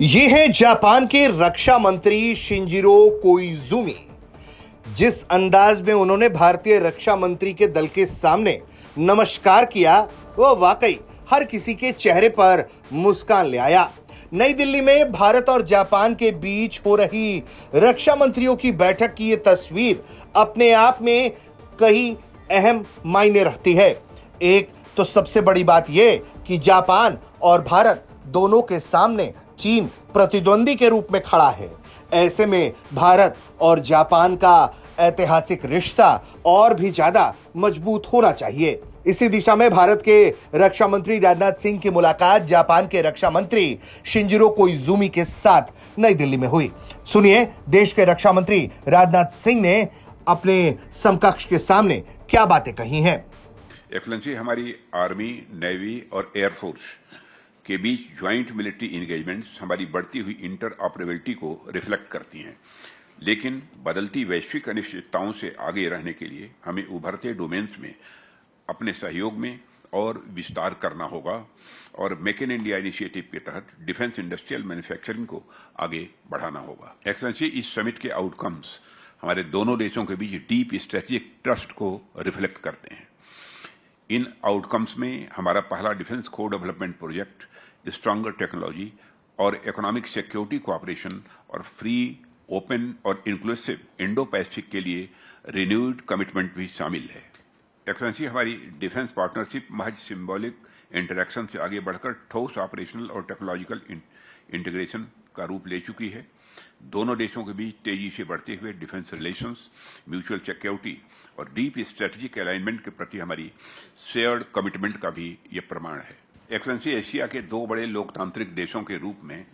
ये है जापान के रक्षा मंत्री शिंजिरो कोइजुमी। जिस अंदाज में उन्होंने भारतीय रक्षा मंत्री के दल के सामने नमस्कार किया, वह वाकई हर किसी के चेहरे पर मुस्कान ले आया। नई दिल्ली में भारत और जापान के बीच हो रही रक्षा मंत्रियों की बैठक की यह तस्वीर अपने आप में कई अहम मायने रखती है। एक तो सबसे बड़ी बात यह कि जापान और भारत दोनों के सामने चीन प्रतिद्वंदी के रूप में खड़ा है। ऐसे में भारत और जापान का ऐतिहासिक रिश्ता और भी ज्यादा मजबूत होना चाहिए। इसी दिशा में भारत के रक्षा मंत्री राजनाथ सिंह की मुलाकात जापान के रक्षा मंत्री शिंजिरो कोइजुमी के साथ नई दिल्ली में हुई। सुनिए देश के रक्षा मंत्री राजनाथ सिंह ने अपने समकक्ष के सामने क्या बातें कही हैं। एक्सलेंसी, हमारी आर्मी, नेवी और एयरफोर्स के बीच ज्वाइंट मिलिट्री इंगेजमेंट्स हमारी बढ़ती हुई इंटर ऑपरेबिलिटी को रिफ्लेक्ट करती हैं, लेकिन बदलती वैश्विक अनिश्चितताओं से आगे रहने के लिए हमें उभरते डोमेन्स में अपने सहयोग में और विस्तार करना होगा और मेक इन इंडिया इनिशिएटिव के तहत डिफेंस इंडस्ट्रियल मैन्युफैक्चरिंग को आगे बढ़ाना होगा। एक्सलेंसी, इस समिट के आउटकम्स हमारे दोनों देशों के बीच डीप स्ट्रेटेजिक ट्रस्ट को रिफ्लेक्ट करते हैं। इन आउटकम्स में हमारा पहला डिफेंस को डेवलपमेंट प्रोजेक्ट, स्ट्रॉन्गर टेक्नोलॉजी और इकोनॉमिक सिक्योरिटी कोऑपरेशन और फ्री, ओपन और इंक्लूसिव इंडो पैसिफिक के लिए रिन्यूड कमिटमेंट भी शामिल है। एक्सलेंसी, हमारी डिफेंस पार्टनरशिप महज सिंबॉलिक इंटरेक्शन से आगे बढ़कर ठोस ऑपरेशनल और टेक्नोलॉजिकल इंटीग्रेशन का रूप ले चुकी है। दोनों देशों के बीच तेजी से बढ़ते हुए डिफेंस रिलेशंस, म्यूचुअल सिक्योरिटी और डीप स्ट्रेटेजिक अलाइनमेंट के प्रति हमारी शेयर्ड कमिटमेंट का भी ये प्रमाण है। एक्सलेंसी, एशिया के दो बड़े लोकतांत्रिक देशों के रूप में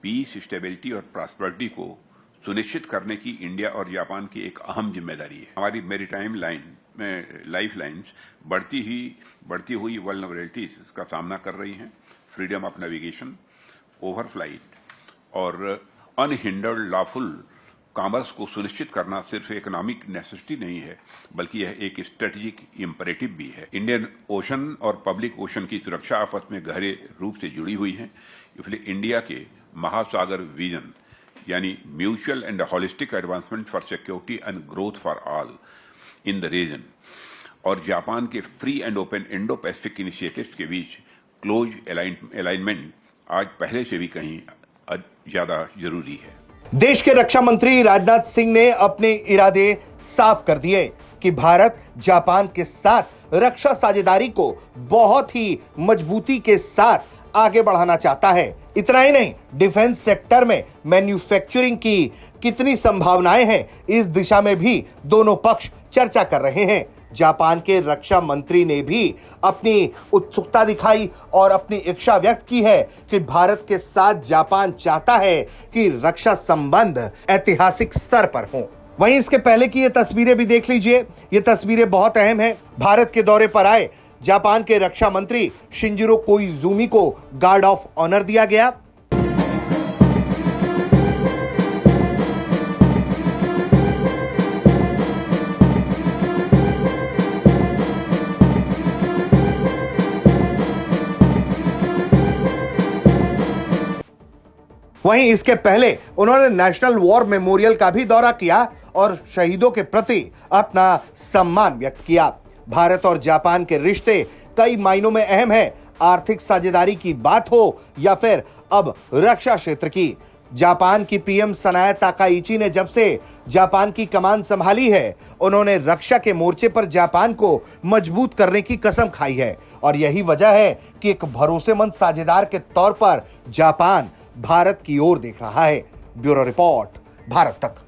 पीस, स्टेबिलिटी और प्रॉस्पेरिटी को सुनिश्चित करने की इंडिया और जापान की एक अहम जिम्मेदारी है। हमारी मैरीटाइम लाइफ लाइन्स बढ़ती हुई वल्नरेबिलिटीज का सामना कर रही हैं। फ्रीडम ऑफ नेविगेशन, ओवरफ्लाइट और अनहिंडर्ड लॉफुल कॉमर्स को सुनिश्चित करना सिर्फ इकोनॉमिक नेसेसिटी नहीं है, बल्कि यह एक स्ट्रेटेजिक इंपरेटिव भी है। इंडियन ओशन और पब्लिक ओशन की सुरक्षा आपस में गहरे रूप से जुड़ी हुई है। इसलिए इंडिया के महासागर विजन यानी mutual and holistic advancement for security and growth for all in the region और जापान के free and open Indo Pacific initiatives के बीच क्लोज अलाइनमेंट आज पहले से भी कहीं ज्यादा जरूरी है। देश के रक्षा मंत्री राजनाथ सिंह ने अपने इरादे साफ कर दिए कि भारत जापान के साथ रक्षा साझेदारी को बहुत ही मजबूती के साथ आगे बढ़ाना चाहता है। इतना ही नहीं, डिफेंस सेक्टर में मैन्युफैक्चरिंग की कितनी संभावनाएं हैं, इस दिशा में भी दोनों पक्ष चर्चा कर रहे हैं। जापान के रक्षा मंत्री ने भी अपनी उत्सुकता दिखाई और अपनी इच्छा व्यक्त की है कि भारत के साथ जापान चाहता है कि रक्षा संबंध ऐतिहासिक स्तर पर हों। वहीं इसके पहले की ये तस्वीरें भी देख लीजिए। ये तस्वीरें बहुत अहम हैं। भारत के दौरे पर आए जापान के रक्षा मंत्री शिंजिरो कोइजुमी को गार्ड ऑफ ऑनर दिया गया। वहीं इसके पहले उन्होंने नेशनल वॉर मेमोरियल का भी दौरा किया और शहीदों के प्रति अपना सम्मान व्यक्त किया। भारत और जापान के रिश्ते कई मायनों में अहम है। आर्थिक साझेदारी की बात हो या फिर अब रक्षा क्षेत्र की। जापान की पीएम सनाए ताकाइची ने जब से जापान की कमान संभाली है, उन्होंने रक्षा के मोर्चे पर जापान को मजबूत करने की कसम खाई है और यही वजह है कि एक भरोसेमंद साझेदार के तौर पर जापान भारत की ओर देख रहा है। ब्यूरो रिपोर्ट, भारत तक।